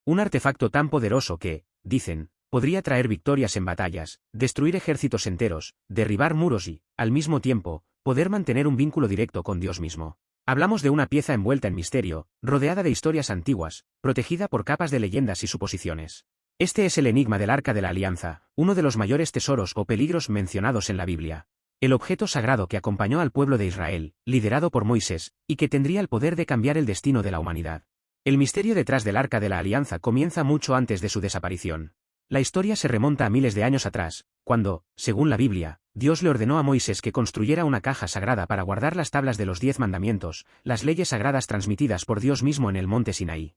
Un artefacto tan poderoso que, dicen, podría traer victorias en batallas, destruir ejércitos enteros, derribar muros y, al mismo tiempo, poder mantener un vínculo directo con Dios mismo. Hablamos de una pieza envuelta en misterio, rodeada de historias antiguas, protegida por capas de leyendas y suposiciones. Este es el enigma del Arca de la Alianza, uno de los mayores tesoros o peligros mencionados en la Biblia. El objeto sagrado que acompañó al pueblo de Israel, liderado por Moisés, y que tendría el poder de cambiar el destino de la humanidad. El misterio detrás del Arca de la Alianza comienza mucho antes de su desaparición. La historia se remonta a miles de años atrás, cuando, según la Biblia, Dios le ordenó a Moisés que construyera una caja sagrada para guardar las tablas de los 10 mandamientos, las leyes sagradas transmitidas por Dios mismo en el monte Sinaí.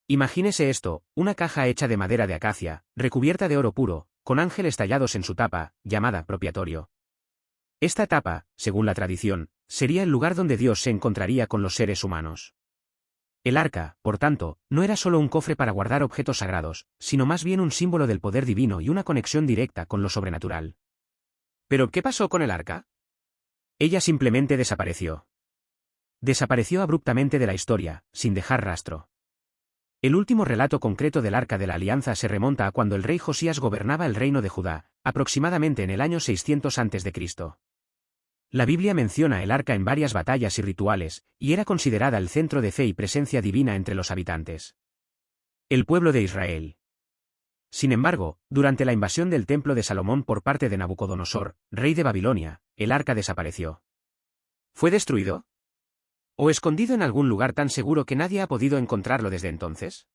Imagínese esto, una caja hecha de madera de acacia, recubierta de oro puro, con ángeles tallados en su tapa, llamada propiciatorio. Esta tapa, según la tradición, sería el lugar donde Dios se encontraría con los seres humanos. El arca, por tanto, no era solo un cofre para guardar objetos sagrados, sino más bien un símbolo del poder divino y una conexión directa con lo sobrenatural. ¿Pero qué pasó con el arca? Ella simplemente desapareció. Desapareció abruptamente de la historia, sin dejar rastro. El último relato concreto del Arca de la Alianza se remonta a cuando el rey Josías gobernaba el reino de Judá, aproximadamente en el año 600 a.C. La Biblia menciona el arca en varias batallas y rituales, y era considerada el centro de fe y presencia divina entre los habitantes. El pueblo de Israel. Sin embargo, durante la invasión del templo de Salomón por parte de Nabucodonosor, rey de Babilonia, el arca desapareció. ¿Fue destruido? ¿O escondido en algún lugar tan seguro que nadie ha podido encontrarlo desde entonces?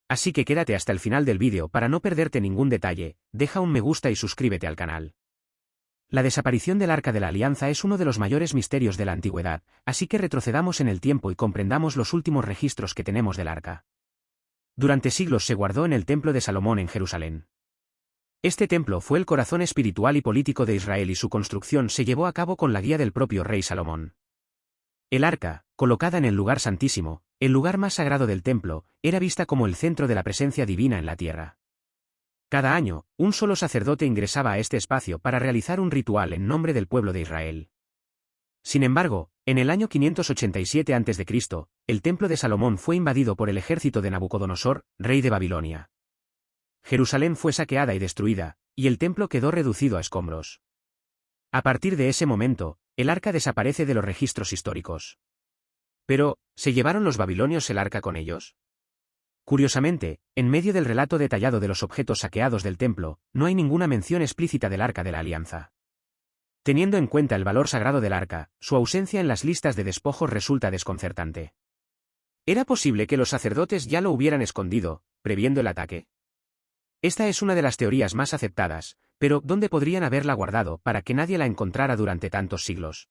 Así que quédate hasta el final del vídeo para no perderte ningún detalle, deja un me gusta y suscríbete al canal. La desaparición del Arca de la Alianza es uno de los mayores misterios de la antigüedad, así que retrocedamos en el tiempo y comprendamos los últimos registros que tenemos del arca. Durante siglos se guardó en el Templo de Salomón en Jerusalén. Este templo fue el corazón espiritual y político de Israel y su construcción se llevó a cabo con la guía del propio rey Salomón. El arca, colocada en el lugar santísimo, el lugar más sagrado del templo, era vista como el centro de la presencia divina en la tierra. Cada año, un solo sacerdote ingresaba a este espacio para realizar un ritual en nombre del pueblo de Israel. Sin embargo, en el año 587 a.C., el templo de Salomón fue invadido por el ejército de Nabucodonosor, rey de Babilonia. Jerusalén fue saqueada y destruida, y el templo quedó reducido a escombros. A partir de ese momento, el arca desaparece de los registros históricos. Pero, ¿se llevaron los babilonios el arca con ellos? Curiosamente, en medio del relato detallado de los objetos saqueados del templo, no hay ninguna mención explícita del Arca de la Alianza. Teniendo en cuenta el valor sagrado del arca, su ausencia en las listas de despojos resulta desconcertante. ¿Era posible que los sacerdotes ya lo hubieran escondido, previendo el ataque? Esta es una de las teorías más aceptadas, pero ¿dónde podrían haberla guardado para que nadie la encontrara durante tantos siglos?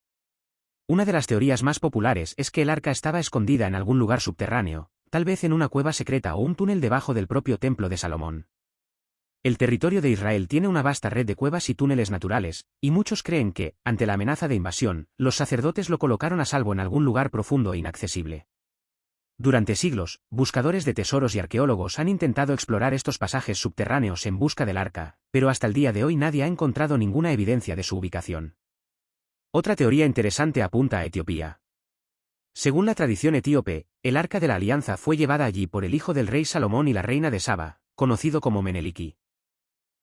Una de las teorías más populares es que el arca estaba escondida en algún lugar subterráneo, tal vez en una cueva secreta o un túnel debajo del propio templo de Salomón. El territorio de Israel tiene una vasta red de cuevas y túneles naturales, y muchos creen que, ante la amenaza de invasión, los sacerdotes lo colocaron a salvo en algún lugar profundo e inaccesible. Durante siglos, buscadores de tesoros y arqueólogos han intentado explorar estos pasajes subterráneos en busca del arca, pero hasta el día de hoy nadie ha encontrado ninguna evidencia de su ubicación. Otra teoría interesante apunta a Etiopía. Según la tradición etíope, el Arca de la Alianza fue llevada allí por el hijo del rey Salomón y la reina de Saba, conocido como Meneliki.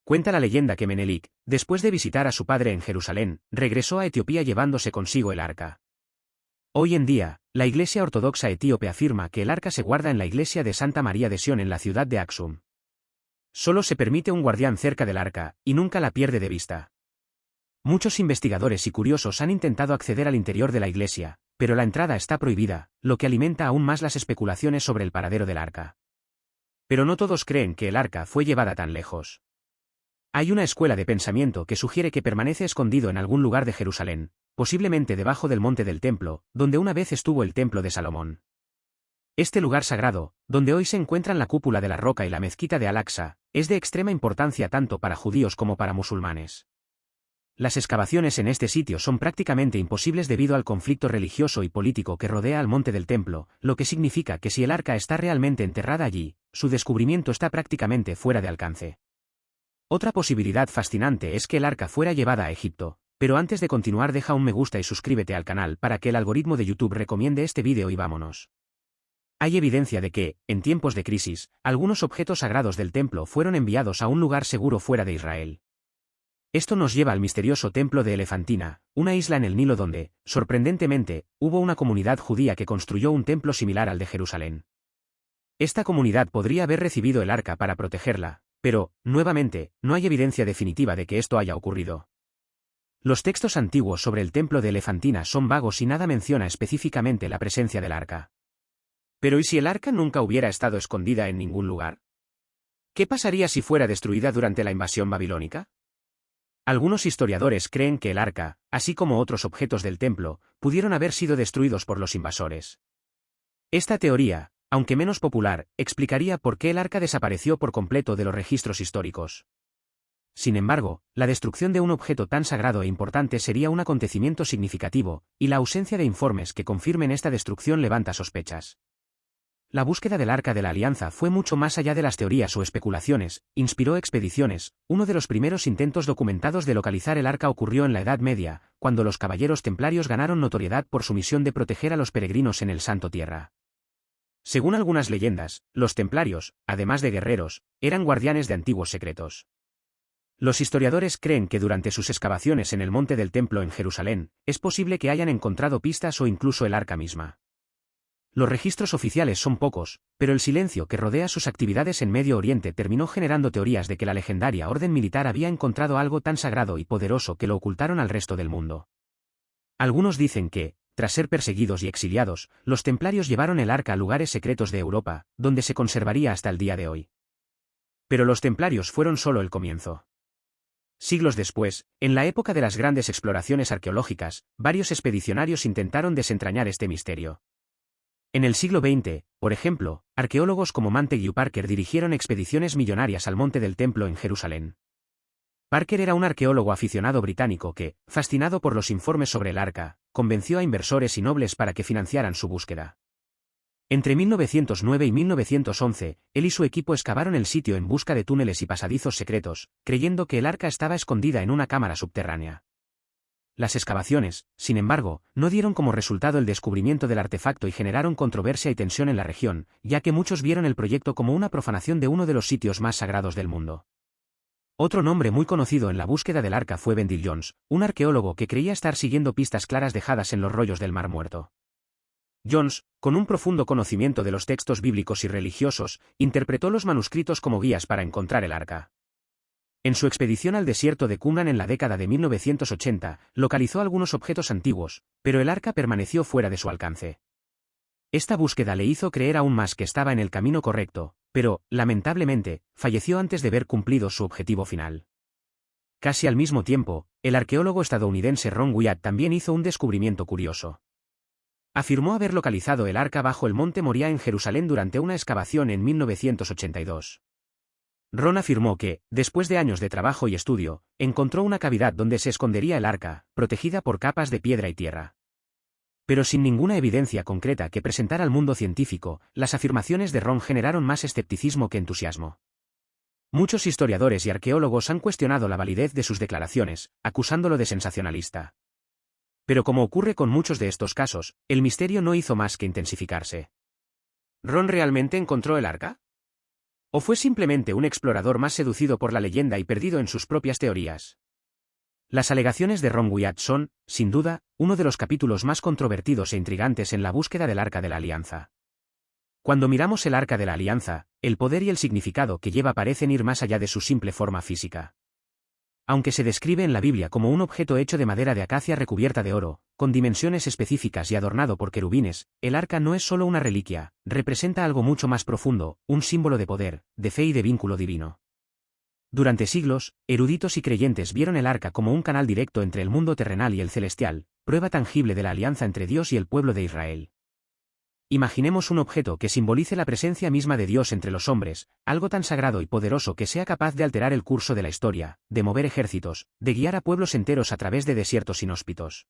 Cuenta la leyenda que Menelik, después de visitar a su padre en Jerusalén, regresó a Etiopía llevándose consigo el arca. Hoy en día, la Iglesia Ortodoxa etíope afirma que el arca se guarda en la iglesia de Santa María de Sion en la ciudad de Aksum. Solo se permite un guardián cerca del arca, y nunca la pierde de vista. Muchos investigadores y curiosos han intentado acceder al interior de la iglesia, pero la entrada está prohibida, lo que alimenta aún más las especulaciones sobre el paradero del arca. Pero no todos creen que el arca fue llevada tan lejos. Hay una escuela de pensamiento que sugiere que permanece escondido en algún lugar de Jerusalén, posiblemente debajo del monte del templo, donde una vez estuvo el templo de Salomón. Este lugar sagrado, donde hoy se encuentran la cúpula de la roca y la mezquita de Al-Aqsa, es de extrema importancia tanto para judíos como para musulmanes. Las excavaciones en este sitio son prácticamente imposibles debido al conflicto religioso y político que rodea al monte del templo, lo que significa que si el arca está realmente enterrada allí, su descubrimiento está prácticamente fuera de alcance. Otra posibilidad fascinante es que el arca fuera llevada a Egipto, pero antes de continuar deja un me gusta y suscríbete al canal para que el algoritmo de YouTube recomiende este vídeo y vámonos. Hay evidencia de que, en tiempos de crisis, algunos objetos sagrados del templo fueron enviados a un lugar seguro fuera de Israel. Esto nos lleva al misterioso templo de Elefantina, una isla en el Nilo donde, sorprendentemente, hubo una comunidad judía que construyó un templo similar al de Jerusalén. Esta comunidad podría haber recibido el arca para protegerla, pero, nuevamente, no hay evidencia definitiva de que esto haya ocurrido. Los textos antiguos sobre el templo de Elefantina son vagos y nada menciona específicamente la presencia del arca. Pero ¿y si el arca nunca hubiera estado escondida en ningún lugar? ¿Qué pasaría si fuera destruida durante la invasión babilónica? Algunos historiadores creen que el arca, así como otros objetos del templo, pudieron haber sido destruidos por los invasores. Esta teoría, aunque menos popular, explicaría por qué el arca desapareció por completo de los registros históricos. Sin embargo, la destrucción de un objeto tan sagrado e importante sería un acontecimiento significativo, y la ausencia de informes que confirmen esta destrucción levanta sospechas. La búsqueda del Arca de la Alianza fue mucho más allá de las teorías o especulaciones, inspiró expediciones. Uno de los primeros intentos documentados de localizar el arca ocurrió en la Edad Media, cuando los caballeros templarios ganaron notoriedad por su misión de proteger a los peregrinos en el Santo Tierra. Según algunas leyendas, los templarios, además de guerreros, eran guardianes de antiguos secretos. Los historiadores creen que durante sus excavaciones en el monte del Templo en Jerusalén, es posible que hayan encontrado pistas o incluso el arca misma. Los registros oficiales son pocos, pero el silencio que rodea sus actividades en Medio Oriente terminó generando teorías de que la legendaria orden militar había encontrado algo tan sagrado y poderoso que lo ocultaron al resto del mundo. Algunos dicen que, tras ser perseguidos y exiliados, los templarios llevaron el arca a lugares secretos de Europa, donde se conservaría hasta el día de hoy. Pero los templarios fueron solo el comienzo. Siglos después, en la época de las grandes exploraciones arqueológicas, varios expedicionarios intentaron desentrañar este misterio. En el siglo XX, por ejemplo, arqueólogos como Montague Parker dirigieron expediciones millonarias al Monte del Templo en Jerusalén. Parker era un arqueólogo aficionado británico que, fascinado por los informes sobre el arca, convenció a inversores y nobles para que financiaran su búsqueda. Entre 1909 y 1911, él y su equipo excavaron el sitio en busca de túneles y pasadizos secretos, creyendo que el arca estaba escondida en una cámara subterránea. Las excavaciones, sin embargo, no dieron como resultado el descubrimiento del artefacto y generaron controversia y tensión en la región, ya que muchos vieron el proyecto como una profanación de uno de los sitios más sagrados del mundo. Otro nombre muy conocido en la búsqueda del arca fue Vendil Jones, un arqueólogo que creía estar siguiendo pistas claras dejadas en los rollos del Mar Muerto. Jones, con un profundo conocimiento de los textos bíblicos y religiosos, interpretó los manuscritos como guías para encontrar el arca. En su expedición al desierto de Qumran en la década de 1980, localizó algunos objetos antiguos, pero el arca permaneció fuera de su alcance. Esta búsqueda le hizo creer aún más que estaba en el camino correcto, pero, lamentablemente, falleció antes de ver cumplido su objetivo final. Casi al mismo tiempo, el arqueólogo estadounidense Ron Wyatt también hizo un descubrimiento curioso. Afirmó haber localizado el arca bajo el monte Moriah en Jerusalén durante una excavación en 1982. Ron afirmó que, después de años de trabajo y estudio, encontró una cavidad donde se escondería el arca, protegida por capas de piedra y tierra. Pero sin ninguna evidencia concreta que presentara al mundo científico, las afirmaciones de Ron generaron más escepticismo que entusiasmo. Muchos historiadores y arqueólogos han cuestionado la validez de sus declaraciones, acusándolo de sensacionalista. Pero como ocurre con muchos de estos casos, el misterio no hizo más que intensificarse. ¿Ron realmente encontró el arca? ¿O fue simplemente un explorador más seducido por la leyenda y perdido en sus propias teorías? Las alegaciones de Ron Wyatt son, sin duda, uno de los capítulos más controvertidos e intrigantes en la búsqueda del Arca de la Alianza. Cuando miramos el Arca de la Alianza, el poder y el significado que lleva parecen ir más allá de su simple forma física. Aunque se describe en la Biblia como un objeto hecho de madera de acacia recubierta de oro, con dimensiones específicas y adornado por querubines, el arca no es solo una reliquia, representa algo mucho más profundo, un símbolo de poder, de fe y de vínculo divino. Durante siglos, eruditos y creyentes vieron el arca como un canal directo entre el mundo terrenal y el celestial, prueba tangible de la alianza entre Dios y el pueblo de Israel. Imaginemos un objeto que simbolice la presencia misma de Dios entre los hombres, algo tan sagrado y poderoso que sea capaz de alterar el curso de la historia, de mover ejércitos, de guiar a pueblos enteros a través de desiertos inhóspitos.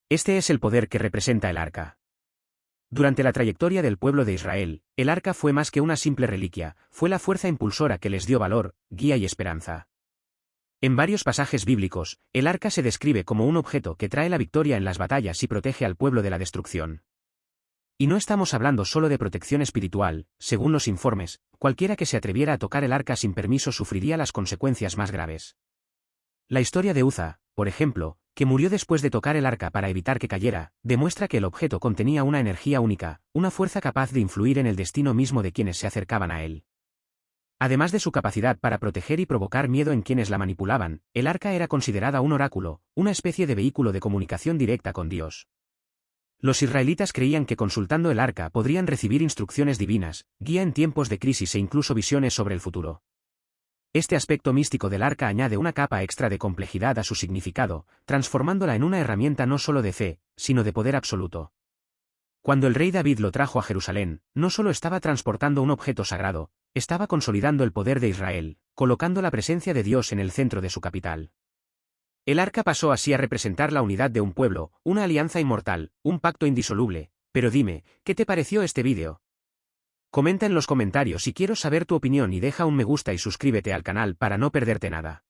Este es el poder que representa el arca. Durante la trayectoria del pueblo de Israel, el arca fue más que una simple reliquia, fue la fuerza impulsora que les dio valor, guía y esperanza. En varios pasajes bíblicos, el arca se describe como un objeto que trae la victoria en las batallas y protege al pueblo de la destrucción. Y no estamos hablando solo de protección espiritual, según los informes, cualquiera que se atreviera a tocar el arca sin permiso sufriría las consecuencias más graves. La historia de Uza, por ejemplo, que murió después de tocar el arca para evitar que cayera, demuestra que el objeto contenía una energía única, una fuerza capaz de influir en el destino mismo de quienes se acercaban a él. Además de su capacidad para proteger y provocar miedo en quienes la manipulaban, el arca era considerada un oráculo, una especie de vehículo de comunicación directa con Dios. Los israelitas creían que consultando el arca podrían recibir instrucciones divinas, guía en tiempos de crisis e incluso visiones sobre el futuro. Este aspecto místico del arca añade una capa extra de complejidad a su significado, transformándola en una herramienta no solo de fe, sino de poder absoluto. Cuando el rey David lo trajo a Jerusalén, no solo estaba transportando un objeto sagrado, estaba consolidando el poder de Israel, colocando la presencia de Dios en el centro de su capital. El arca pasó así a representar la unidad de un pueblo, una alianza inmortal, un pacto indisoluble. Pero dime, ¿qué te pareció este vídeo? Comenta en los comentarios y quiero saber tu opinión y deja un me gusta y suscríbete al canal para no perderte nada.